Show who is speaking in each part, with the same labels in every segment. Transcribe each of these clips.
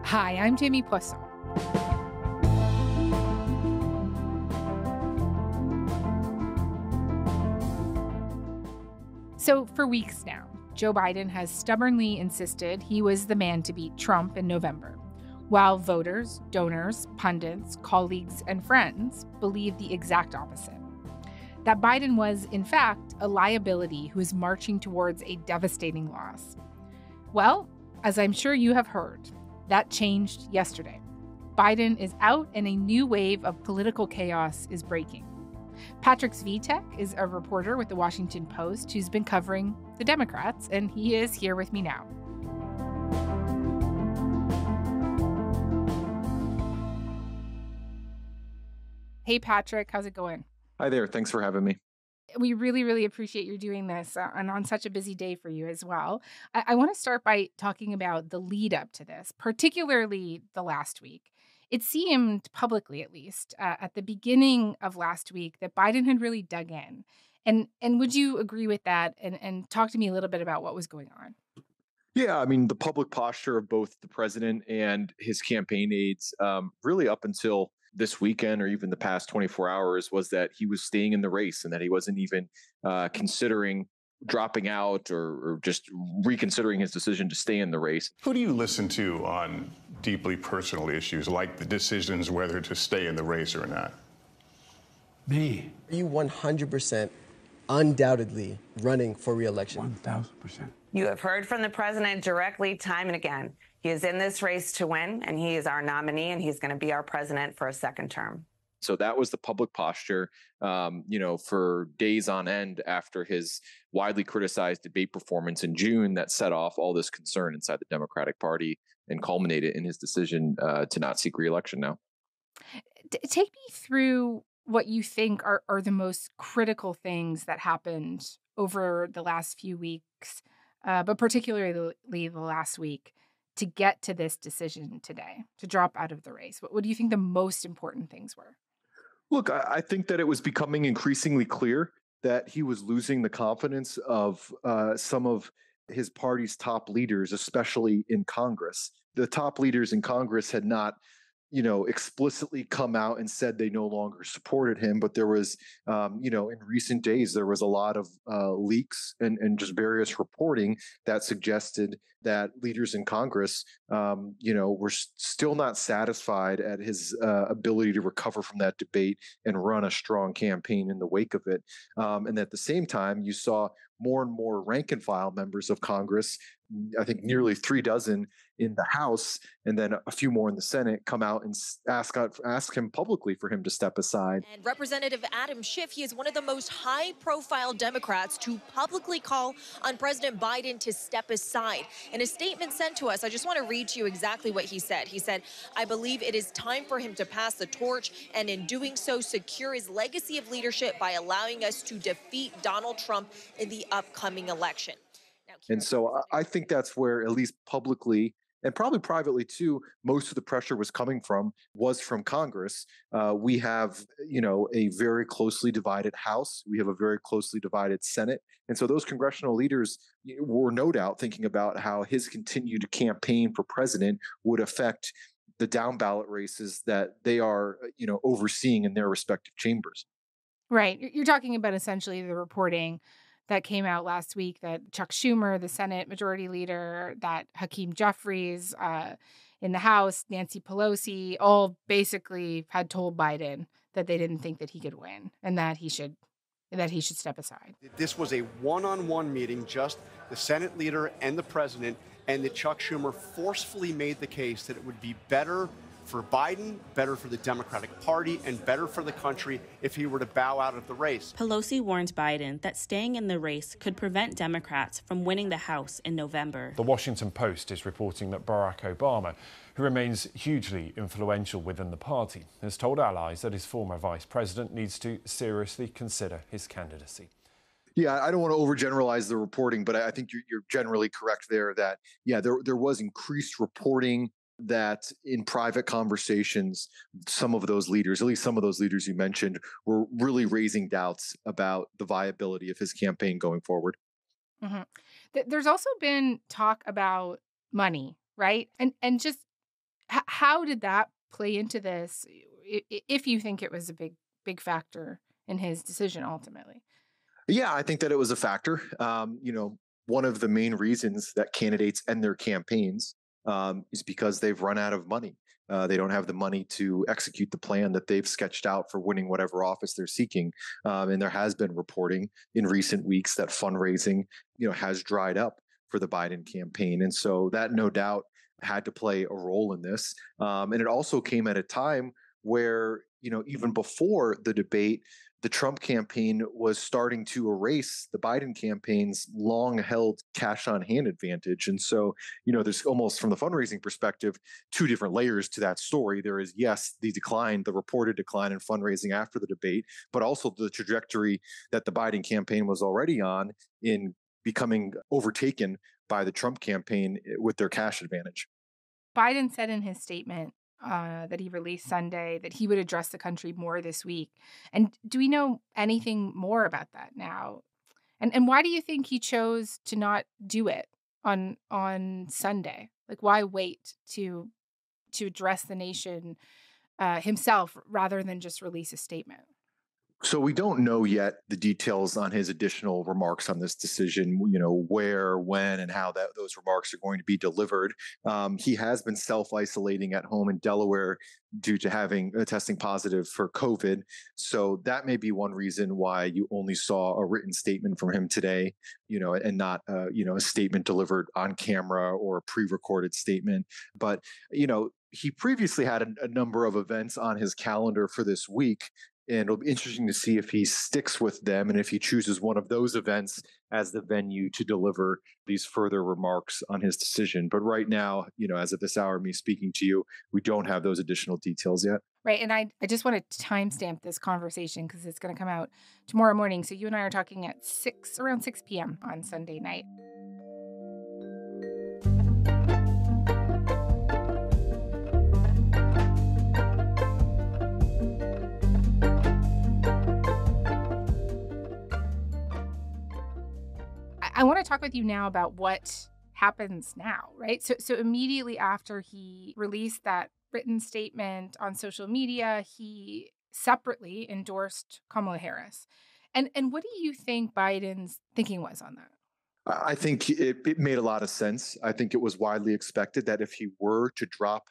Speaker 1: Hi, I'm Jamie Poisson. So for weeks now, Joe Biden has stubbornly insisted he was the man to beat Trump in November, while voters, donors, pundits, colleagues, and friends believe the exact opposite. That Biden was, in fact, a liability who is marching towards a devastating loss. Well, as I'm sure you have heard, that changed yesterday. Biden is out and a new wave of political chaos is breaking. Patrick Svitek is a reporter with the Washington Post who's been covering the Democrats, and he is here with me now. Hey, Patrick, how's it going?
Speaker 2: Hi there. Thanks for having me.
Speaker 1: We really, really appreciate you doing this and on such a busy day for you as well. I want to start by talking about the lead up to this, particularly the last week. It seemed, publicly at least, at the beginning of last week that Biden had really dug in. And would you agree with that and talk to me a little bit about what was going on?
Speaker 2: Yeah, I mean, the public posture of both the president and his campaign aides, really up until this weekend or even the past 24 hours, was that he was staying in the race and that he wasn't even considering dropping out or just reconsidering his decision to stay in the race.
Speaker 3: Who do you listen to on deeply personal issues like the decisions whether to stay in the race or not?
Speaker 4: Me.
Speaker 5: Are you 100% undoubtedly running for re-election?
Speaker 4: 1,000%.
Speaker 6: You have heard from the president directly time and again. He is in this race to win, and he is our nominee, and he's going to be our president for a second term.
Speaker 2: So that was the public posture, for days on end after his widely criticized debate performance in June that set off all this concern inside the Democratic Party and culminated in his decision to not seek re-election now.
Speaker 1: Take me through what you think are the most critical things that happened over the last few weeks, but particularly the last week, to get to this decision today, to drop out of the race. What do you think the most important things were?
Speaker 2: Look, I think that it was becoming increasingly clear that he was losing the confidence of some of his party's top leaders, especially in Congress. The top leaders in Congress had not, explicitly come out and said they no longer supported him. But there was, in recent days, there was a lot of leaks and just various reporting that suggested that leaders in Congress, were still not satisfied at his ability to recover from that debate and run a strong campaign in the wake of it. And at the same time, you saw more and more rank and file members of Congress, I think nearly 36 in the House, and then a few more in the Senate, come out and ask him publicly for him to step aside.
Speaker 7: And Representative Adam Schiff, he is one of the most high-profile Democrats to publicly call on President Biden to step aside. In a statement sent to us, I just want to read to you exactly what he said. He said, "I believe it is time for him to pass the torch, and in doing so, secure his legacy of leadership by allowing us to defeat Donald Trump in the upcoming election."
Speaker 2: And so I think that's where, at least publicly and probably privately too, most of the pressure was coming from Congress. We have, a very closely divided House. We have a very closely divided Senate. And so those congressional leaders were no doubt thinking about how his continued campaign for president would affect the down ballot races that they are, overseeing in their respective chambers.
Speaker 1: Right. You're talking about essentially the reporting that came out last week that Chuck Schumer, the Senate Majority Leader, that Hakeem Jeffries in the House, Nancy Pelosi, all basically had told Biden that they didn't think that he could win and that he should step aside.
Speaker 8: This was a one-on-one meeting, just the Senate leader and the president, and that Chuck Schumer forcefully made the case that it would be better for Biden, better for the Democratic Party, and better for the country if he were to bow out of the race.
Speaker 9: Pelosi warned Biden that staying in the race could prevent Democrats from winning the House in November.
Speaker 10: The Washington Post is reporting that Barack Obama, who remains hugely influential within the party, has told allies that his former vice president needs to seriously consider his candidacy.
Speaker 2: Yeah, I don't want to overgeneralize the reporting, but I think you're generally correct there that, there was increased reporting that in private conversations, some of those leaders, at least some of those leaders you mentioned, were really raising doubts about the viability of his campaign going forward.
Speaker 1: Mm-hmm. There's also been talk about money, right? And just How did that play into this, if you think it was a big factor in his decision ultimately?
Speaker 2: Yeah, I think that it was a factor. One of the main reasons that candidates end their campaigns is because they've run out of money. They don't have the money to execute the plan that they've sketched out for winning whatever office they're seeking. And there has been reporting in recent weeks that fundraising, has dried up for the Biden campaign. And so that no doubt had to play a role in this. And it also came at a time where, even before the debate, the Trump campaign was starting to erase the Biden campaign's long held cash on hand advantage. And so, there's almost from the fundraising perspective, two different layers to that story. There is, yes, the reported decline in fundraising after the debate, but also the trajectory that the Biden campaign was already on in becoming overtaken by the Trump campaign with their cash advantage.
Speaker 1: Biden said in his statement that he released Sunday that he would address the country more this week. And do we know anything more about that now? And why do you think he chose to not do it on Sunday? Like, why wait to address the nation himself rather than just release a statement?
Speaker 2: So we don't know yet the details on his additional remarks on this decision, where, when, and how those remarks are going to be delivered. He has been self-isolating at home in Delaware due to having testing positive for COVID. So that may be one reason why you only saw a written statement from him today, and not, a statement delivered on camera or a pre-recorded statement. But, he previously had a number of events on his calendar for this week. And it'll be interesting to see if he sticks with them and if he chooses one of those events as the venue to deliver these further remarks on his decision. But right now, as of this hour, me speaking to you, we don't have those additional details yet.
Speaker 1: Right. And I just want to timestamp this conversation because it's going to come out tomorrow morning. So you and I are talking at around 6 p.m. on Sunday night. I want to talk with you now about what happens now, right? So immediately after he released that written statement on social media, he separately endorsed Kamala Harris. And what do you think Biden's thinking was on that?
Speaker 2: I think it made a lot of sense. I think it was widely expected that if he were to drop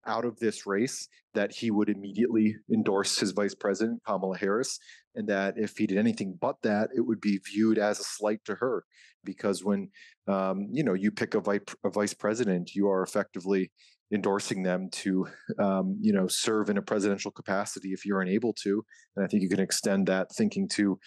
Speaker 2: out of this race, that he would immediately endorse his vice president, Kamala Harris, and that if he did anything but that, it would be viewed as a slight to her. Because when you pick a vice president, you are effectively endorsing them to serve in a presidential capacity if you're unable to. And I think you can extend that thinking to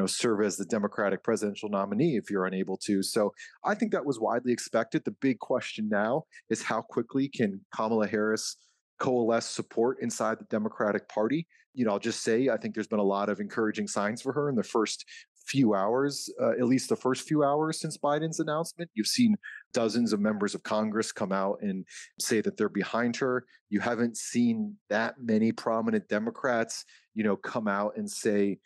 Speaker 2: serve as the Democratic presidential nominee if you're unable to. So I think that was widely expected. The big question now is how quickly can Kamala Harris coalesce support inside the Democratic Party. I'll just say I think there's been a lot of encouraging signs for her in the first few hours, at least the first few hours since Biden's announcement. You've seen dozens of members of Congress come out and say that they're behind her. You haven't seen that many prominent Democrats, come out and say,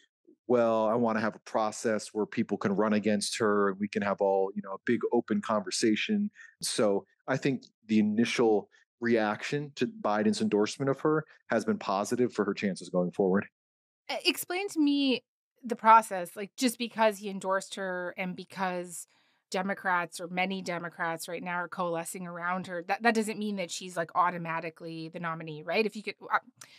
Speaker 2: well, I want to have a process where people can run against her and we can have all, a big open conversation. So I think the initial reaction to Biden's endorsement of her has been positive for her chances going forward.
Speaker 1: Explain to me the process, like just because he endorsed her and because Democrats or many Democrats right now are coalescing around her, that doesn't mean that she's like automatically the nominee, right? If you could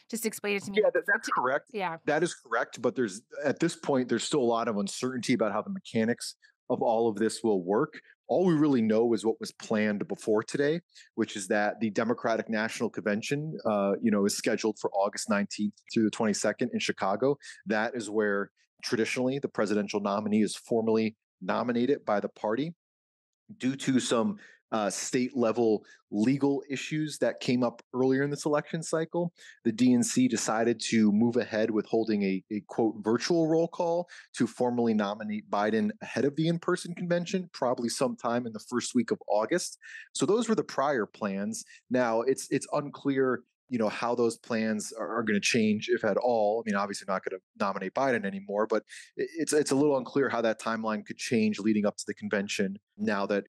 Speaker 1: just explain it to me.
Speaker 2: Yeah, that's correct.
Speaker 1: Yeah,
Speaker 2: that is correct. But at this point, there's still a lot of uncertainty about how the mechanics of all of this will work. All we really know is what was planned before today, which is that the Democratic National Convention, is scheduled for August 19th through the 22nd in Chicago. That is where traditionally the presidential nominee is formally nominated by the party. Due to some state level legal issues that came up earlier in this election cycle, the DNC decided to move ahead with holding a quote virtual roll call to formally nominate Biden ahead of the in-person convention, probably sometime in the first week of August. So those were the prior plans. Now it's unclear how those plans are going to change, if at all. I mean, obviously not going to nominate Biden anymore, but it's a little unclear how that timeline could change leading up to the convention now that,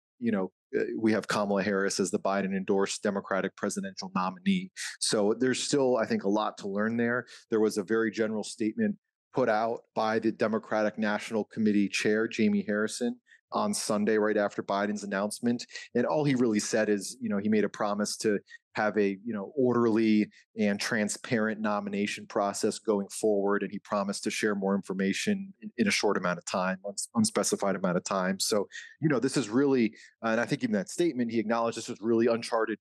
Speaker 2: we have Kamala Harris as the Biden-endorsed Democratic presidential nominee. So there's still, I think, a lot to learn there. There was a very general statement put out by the Democratic National Committee chair, Jamie Harrison, on Sunday, right after Biden's announcement. And all he really said is, he made a promise to have a, orderly and transparent nomination process going forward. And he promised to share more information in a short amount of time, unspecified amount of time. So, this is really, and I think even that statement, he acknowledged this was really uncharted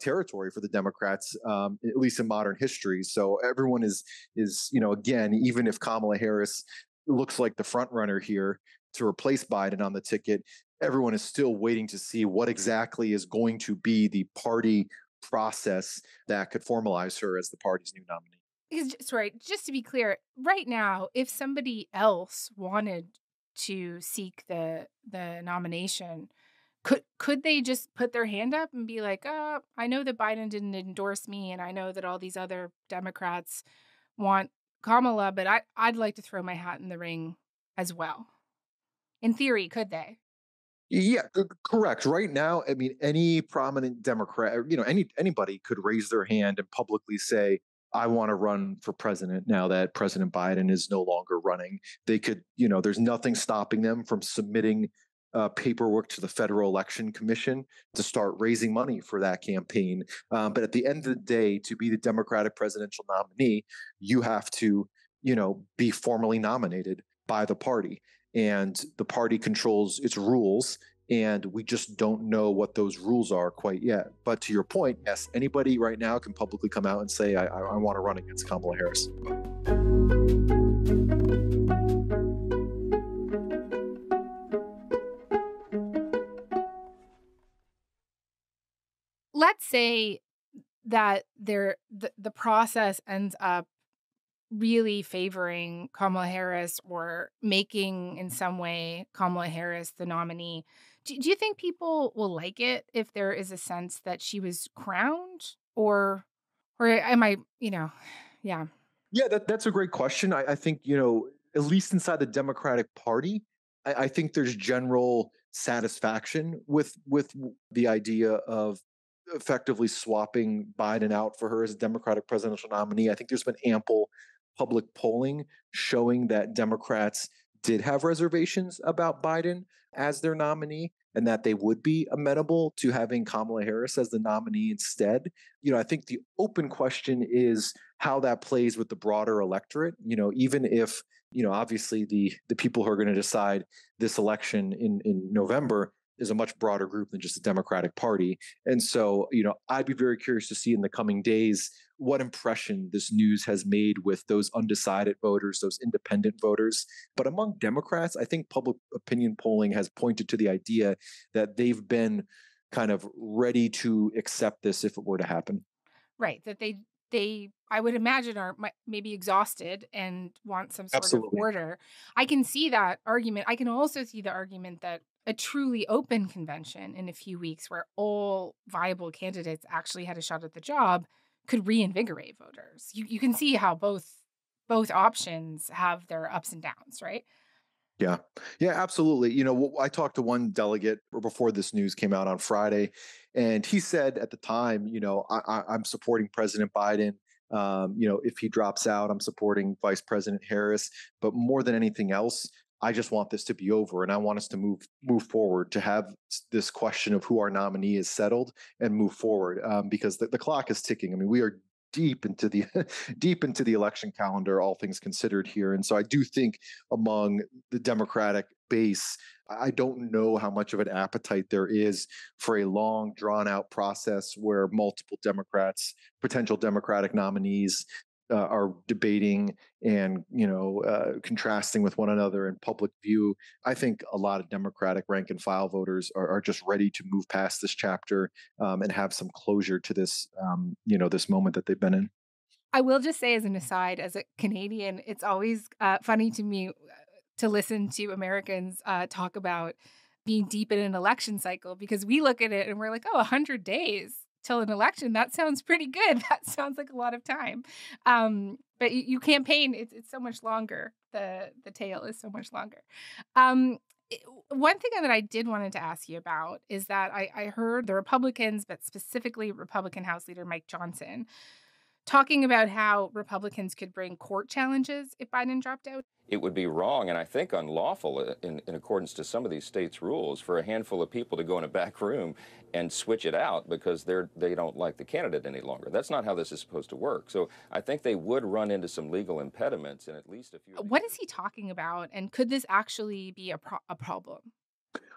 Speaker 2: territory for the Democrats, at least in modern history. So everyone is, again, even if Kamala Harris looks like the front runner here to replace Biden on the ticket, everyone is still waiting to see what exactly is going to be the party process that could formalize her as the party's new nominee.
Speaker 1: Just to be clear, right now, if somebody else wanted to seek the nomination, could they just put their hand up and be like, I know that Biden didn't endorse me, and I know that all these other Democrats want Kamala, but I'd like to throw my hat in the ring as well. In theory, could they?
Speaker 2: Yeah, correct. Right now, I mean, any prominent Democrat, anybody could raise their hand and publicly say, I want to run for president now that President Biden is no longer running. They could, there's nothing stopping them from submitting paperwork to the Federal Election Commission to start raising money for that campaign. But at the end of the day, to be the Democratic presidential nominee, you have to, be formally nominated by the party. And the party controls its rules, and we just don't know what those rules are quite yet. But to your point, yes, anybody right now can publicly come out and say, I want to run against Kamala Harris.
Speaker 1: Let's say that the process ends up really favoring Kamala Harris or making in some way Kamala Harris the nominee. Do you think people will like it if there is a sense that she was crowned, or am I, yeah.
Speaker 2: Yeah, that's a great question. I think, at least inside the Democratic Party, I think there's general satisfaction with the idea of effectively swapping Biden out for her as a Democratic presidential nominee. I think there's been ample public polling showing that Democrats did have reservations about Biden as their nominee and that they would be amenable to having Kamala Harris as the nominee instead. I think the open question is how that plays with the broader electorate. Even if, obviously the people who are going to decide this election in November is a much broader group than just the Democratic Party. And so, I'd be very curious to see in the coming days what impression this news has made with those undecided voters, those independent voters. But among Democrats, I think public opinion polling has pointed to the idea that they've been kind of ready to accept this if it were to happen.
Speaker 1: Right. That they I would imagine are maybe exhausted and want some sort of order. I can see that argument. I can also see the argument that a truly open convention in a few weeks where all viable candidates actually had a shot at the job could reinvigorate voters. You can see how both options have their ups and downs, right?
Speaker 2: Yeah, absolutely. I talked to one delegate before this news came out on Friday, and he said at the time, I'm supporting President Biden. If he drops out, I'm supporting Vice President Harris. But more than anything else, I just want this to be over, and I want us to move forward, to have this question of who our nominee is settled and move forward, because the clock is ticking. I mean, we are deep into the election calendar, all things considered here. And so I do think among the Democratic base, I don't know how much of an appetite there is for a long, drawn-out process where multiple Democrats, potential Democratic nominees, are debating and contrasting with one another in public view. I think a lot of Democratic rank and file voters are just ready to move past this chapter and have some closure to this this moment that they've been in.
Speaker 1: I will just say, as an aside, as a Canadian, it's always funny to me to listen to Americans talk about being deep in an election cycle, because we look at it and we're like, 100 days till an election. That sounds pretty good. That sounds like a lot of time. But you campaign, it's so much longer. The tail is so much longer. One thing that I did wanted to ask you about is that I heard the Republicans, but specifically Republican House Leader Mike Johnson, talking about how Republicans could bring court challenges if Biden dropped out.
Speaker 11: It would be wrong and I think unlawful in accordance to some of these states' rules for a handful of people to go in a back room and switch it out because they don't like the candidate any longer. That's not how this is supposed to work. So I think they would run into some legal impediments in at least a few.
Speaker 1: What is he talking about? And could this actually be a problem?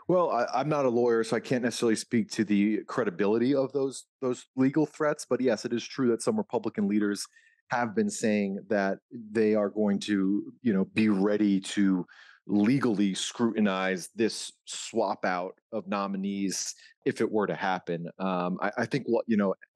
Speaker 2: Well, I'm not a lawyer, so I can't necessarily speak to the credibility of those legal threats. But yes, it is true that some Republican leaders have been saying that they are going to, be ready to legally scrutinize this swap out of nominees if it were to happen. I think,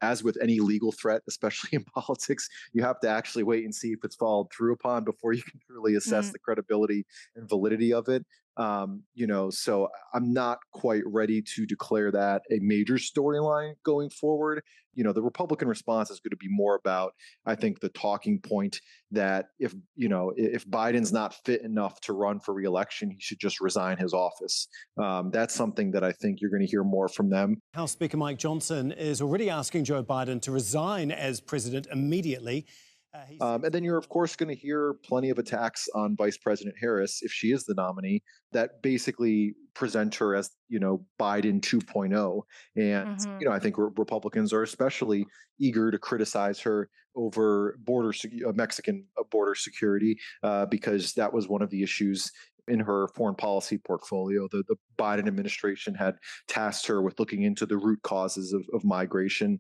Speaker 2: as with any legal threat, especially in politics, you have to actually wait and see if it's followed through upon before you can really assess the credibility and validity of it. So I'm not quite ready to declare that a major storyline going forward. The Republican response is going to be more about, I think, the talking point that if Biden's not fit enough to run for re-election, he should just resign his office. That's something that I think you're going to hear more from them.
Speaker 12: House Speaker Mike Johnson is already asking Joe Biden to resign as president immediately.
Speaker 2: And then you're, of course, going to hear plenty of attacks on Vice President Harris, if she is the nominee, that basically present her as, Biden 2.0. And, I think Republicans are especially eager to criticize her over Mexican border security, because that was one of the issues in her foreign policy portfolio. The Biden administration had tasked her with looking into the root causes of migration,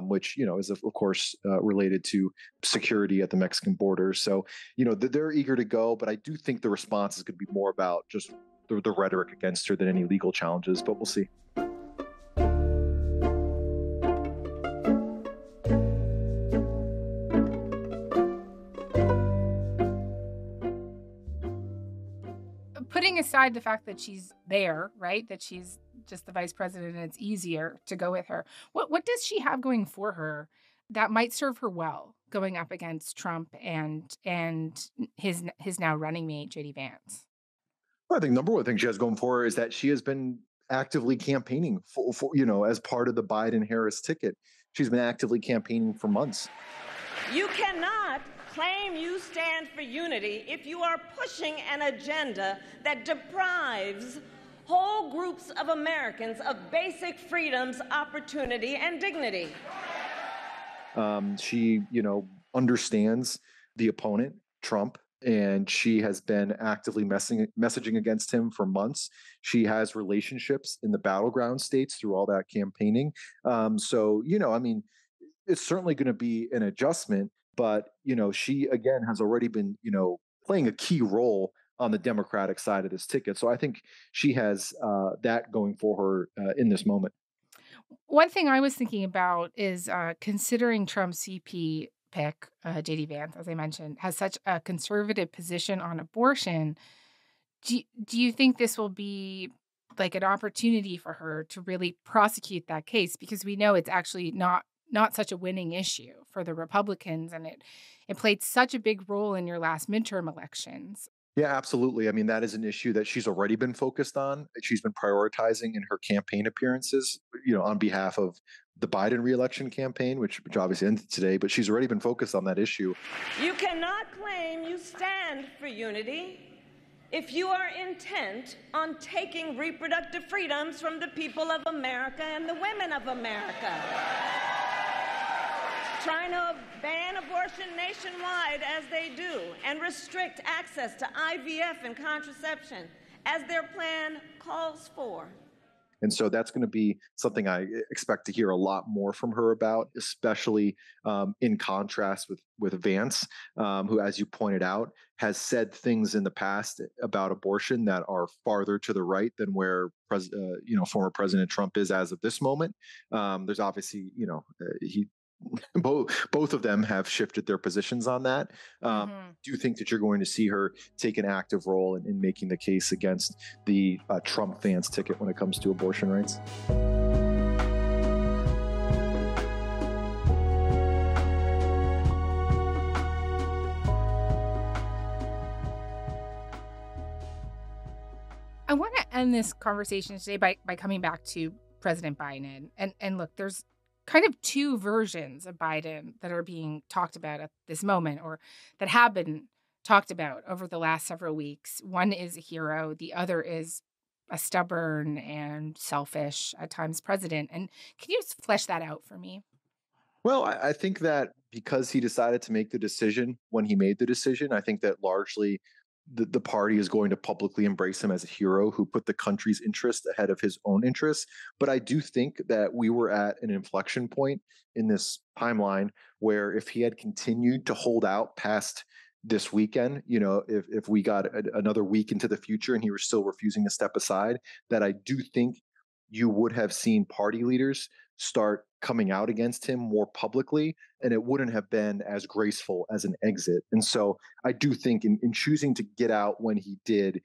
Speaker 2: which, is, of course, related to security at the Mexican border. So, they're eager to go, but I do think the response is going to be more about just the rhetoric against her than any legal challenges, but we'll see.
Speaker 1: Putting aside the fact that she's there, right, that she's just the vice president and it's easier to go with her, what does she have going for her that might serve her well going up against Trump and his now running mate, J.D. Vance?
Speaker 2: Well, I think number one thing she has going for her is that she has been actively campaigning for as part of the Biden-Harris ticket. She's been actively campaigning for months.
Speaker 13: You cannot claim you stand for unity if you are pushing an agenda that deprives whole groups of Americans of basic freedoms, opportunity, and dignity.
Speaker 2: She, understands the opponent, Trump, and she has been actively messaging against him for months. She has relationships in the battleground states through all that campaigning. It's certainly going to be an adjustment, but, she, again, has already been, playing a key role on the Democratic side of this ticket. So I think she has that going for her in this moment.
Speaker 1: One thing I was thinking about is considering Trump's CP pick, J.D. Vance, as I mentioned, has such a conservative position on abortion. Do you think this will be like an opportunity for her to really prosecute that case? Because we know it's actually not such a winning issue for the Republicans, and it played such a big role in your last midterm elections.
Speaker 2: Yeah, absolutely. I mean, that is an issue that she's already been focused on. She's been prioritizing in her campaign appearances, on behalf of the Biden re-election campaign, which obviously ended today, but she's already been focused on that issue.
Speaker 13: You cannot claim you stand for unity if you are intent on taking reproductive freedoms from the people of America and the women of America. Trying to ban abortion nationwide as they do and restrict access to IVF and contraception as their plan calls for.
Speaker 2: And so that's going to be something I expect to hear a lot more from her about, especially in contrast with Vance, who, as you pointed out, has said things in the past about abortion that are farther to the right than where former President Trump is as of this moment. There's obviously, both of them have shifted their positions on that. Do you think that you're going to see her take an active role in making the case against the Trump Vance ticket when it comes to abortion rights?
Speaker 1: I want to end this conversation today by coming back to President Biden. And look, there's kind of two versions of Biden that are being talked about at this moment, or that have been talked about over the last several weeks. One is a hero. The other is a stubborn and selfish, at times, president. And can you just flesh that out for me?
Speaker 2: Well, I think that because he decided to make the decision when he made the decision, I think that largely the party is going to publicly embrace him as a hero who put the country's interest ahead of his own interests. But I do think that we were at an inflection point in this timeline where if he had continued to hold out past this weekend, if we got another week into the future and he was still refusing to step aside, that I do think you would have seen party leaders start coming out against him more publicly, and it wouldn't have been as graceful as an exit. And so I do think in choosing to get out when he did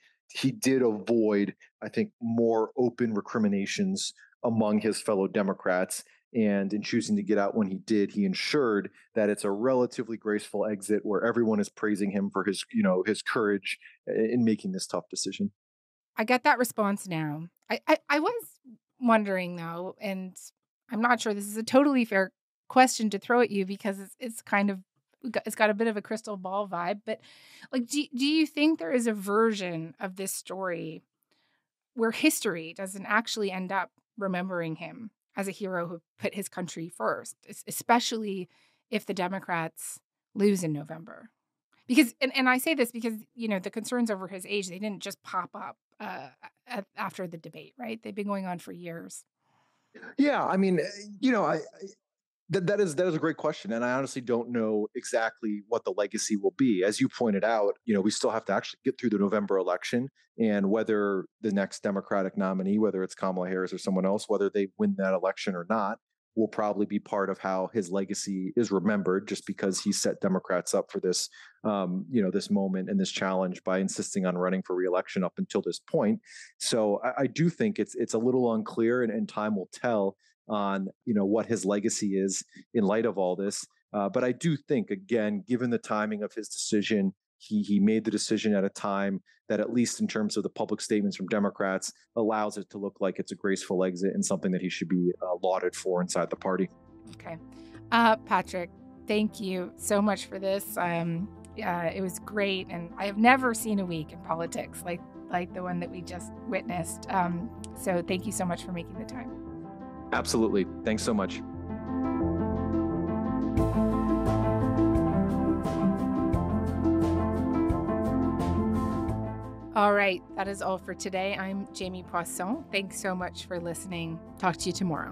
Speaker 2: avoid, I think, more open recriminations among his fellow Democrats. And in choosing to get out when he did, he ensured that it's a relatively graceful exit where everyone is praising him for his courage in making this tough decision.
Speaker 1: I get that response now. I was wondering, though, and I'm not sure this is a totally fair question to throw at you because it's got a bit of a crystal ball vibe, but like, do you think there is a version of this story where history doesn't actually end up remembering him as a hero who put his country first, especially if the Democrats lose in November? Because, and I say this because, the concerns over his age, they didn't just pop up after the debate, right? They've been going on for years.
Speaker 2: Yeah, I mean, that is a great question, and I honestly don't know exactly what the legacy will be. As you pointed out, we still have to actually get through the November election, and whether the next Democratic nominee, whether it's Kamala Harris or someone else, whether they win that election or not, will probably be part of how his legacy is remembered, just because he set Democrats up for this, this moment and this challenge by insisting on running for re-election up until this point. So I do think it's a little unclear, and time will tell on, what his legacy is in light of all this. But I do think, again, given the timing of his decision, he made the decision at a time that, at least in terms of the public statements from Democrats, allows it to look like it's a graceful exit and something that he should be lauded for inside the party.
Speaker 1: Okay. Patrick, thank you so much for this. It was great. And I have never seen a week in politics like the one that we just witnessed. So thank you so much for making the time.
Speaker 2: Absolutely. Thanks so much.
Speaker 1: All right, that is all for today. I'm Jamie Poisson. Thanks so much for listening. Talk to you tomorrow.